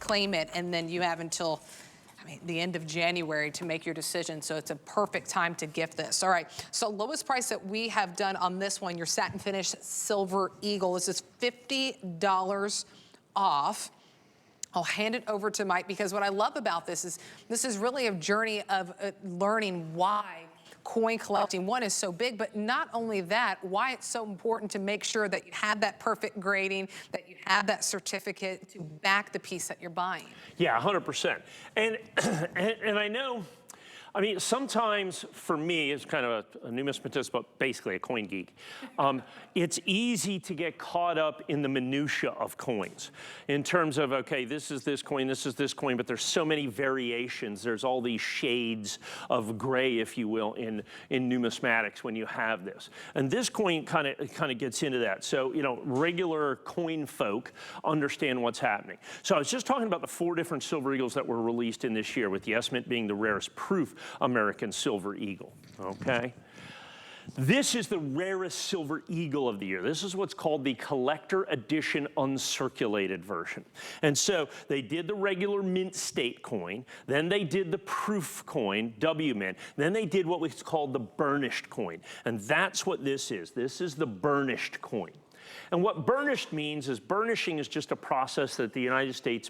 claim it, and then you have until, I mean, the end of January to make your decision, so it's a perfect time to gift this. All right, so lowest price that we have done on this one, your SatinFinish Silver Eagle, this is $50 off. I'll hand it over to Mike, because what I love about this is really a journey of learning why coin collecting, one, is so big, but not only that, why it's so important to make sure that you have that perfect grading, that you have that certificate to back the piece that you're buying. Yeah, 100%. And I know, I mean, sometimes for me, as kind of a numismatist, but basically a coin geek, it's easy to get caught up in the minutia of coins in terms of, okay, this is this coin, but there's so many variations. There's all these shades of gray, if you will, in numismatics when you have this. And this coin kind of gets into that. So, you know, regular coin folk understand what's happening. So I was just talking about the 4 different Silver Eagles that were released in this year, with the S-Mint being the rarest proof American Silver Eagle, okay? This is the rarest Silver Eagle of the year. This is what's called the collector edition uncirculated version. And so they did the regular mint state coin, then they did the proof coin, W mint, then they did what was called the burnished coin. And that's what this is. This is the burnished coin. And what burnished means is, burnishing is just a process that the United States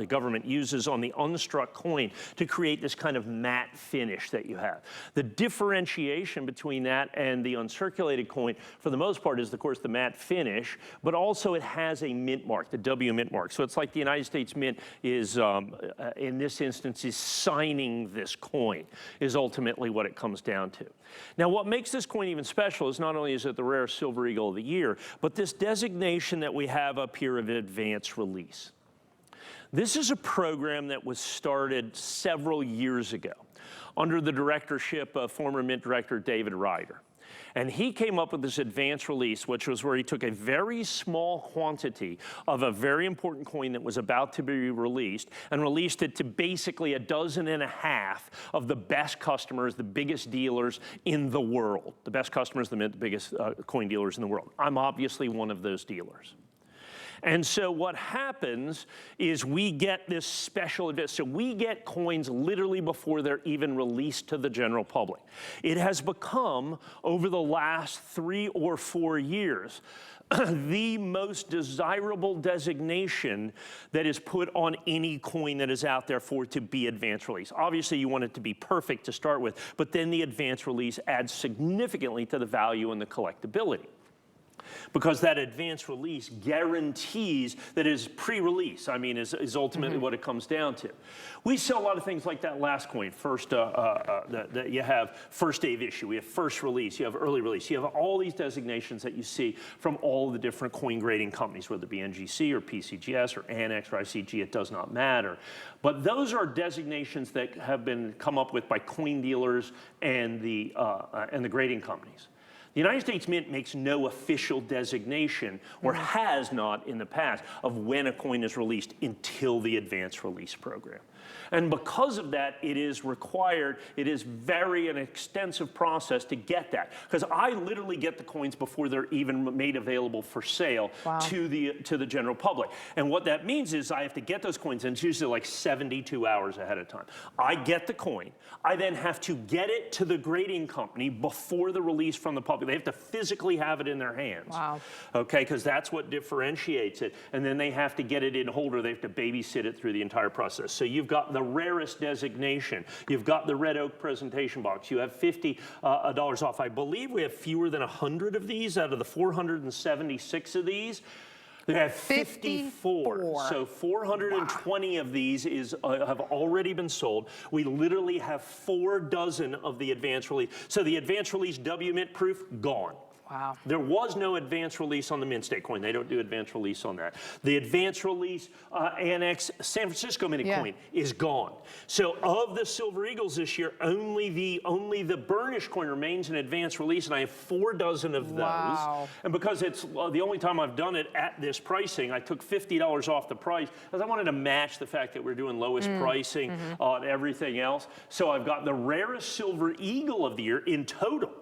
government uses on the unstruck coin to create this kind of matte finish that you have. The differentiation between that and the uncirculated coin, for the most part, is, of course, the matte finish, but also it has a mint mark, the W mint mark. So it's like the United States Mint is, in this instance, is signing this coin, is ultimately what it comes down to. Now, what makes this coin even special is not only is it the rarest Silver Eagle of the year, but this designation that we have up here of advance release. This is a program that was started several years ago under the directorship of former Mint Director David Ryder. And he came up with this advance release, which was where he took a very small quantity of a very important coin that was about to be released and released it to basically 12.5 of the best customers, the biggest dealers in the world. The best customers, the biggest coin dealers in the world. I'm obviously one of those dealers. And so what happens is we get this special advance. So we get coins literally before they're even released to the general public. It has become, over the last 3 or 4 years, the most desirable designation that is put on any coin that is out there for it to be advance release. Obviously, you want it to be perfect to start with, but then the advance release adds significantly to the value and the collectability, because that advance release guarantees that it is pre-release. I mean, is ultimately what it comes down to. We sell a lot of things like that last coin. First, that you have first day of issue, we have first release, you have early release. You have all these designations that you see from all the different coin grading companies, whether it be NGC or PCGS or ANACS or ICG, it does not matter. But those are designations that have been come up with by coin dealers and the grading companies. The United States Mint makes no official designation, or has not in the past, of when a coin is released until the advance release program. And because of that, it is required, it is an extensive process to get that. Because I literally get the coins before they're even made available for sale to the general public. And what that means is I have to get those coins, and it's usually like 72 hours ahead of time. I get the coin, I then have to get it to the grading company before the release from the public. They have to physically have it in their hands. Wow. Okay, because that's what differentiates it. And then they have to get it in holder, they have to babysit it through the entire process. So you've got the rarest designation. You've got the red oak presentation box. You have $50 off. I believe we have fewer than 100 of these out of the 476 of these. They have 54. So 420 of these have already been sold. We literally have 4 dozen of the advance release. So the advance release W mint proof, gone. Wow. There was no advance release on the mint state coin. They don't do advance release on that. The advance release ANACS San Francisco mint coin is gone. So of the Silver Eagles this year, only the burnished coin remains in advance release, and I have 4 dozen of those. Wow. And because it's the only time I've done it at this pricing, I took $50 off the price because I wanted to match the fact that we're doing lowest pricing on everything else. So I've got the rarest Silver Eagle of the year in total.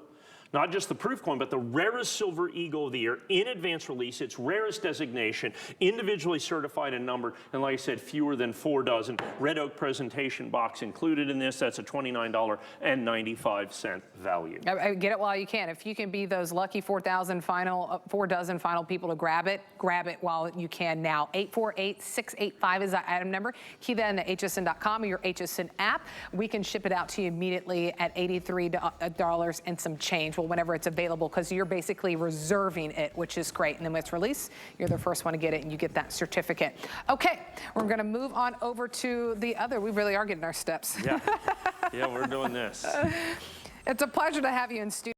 not just the proof coin, but the rarest silver eagle of the year in advance release, its rarest designation, individually certified and numbered, and like I said, fewer than 4 dozen. Red oak presentation box included in this. That's a $29.95 value. Get it while you can. If you can be those lucky 4 dozen final people to grab it while you can now. 848-685 is the item number. Key that into hsn.com or your HSN app. We can ship it out to you immediately at $83 and some change, well, whenever it's available, because you're basically reserving it, which is great. And then when it's released, you're the first one to get it, and you get that certificate. Okay, we're going to move on over to the other. We really are getting our steps. Yeah, yeah, we're doing this. It's a pleasure to have you in studio.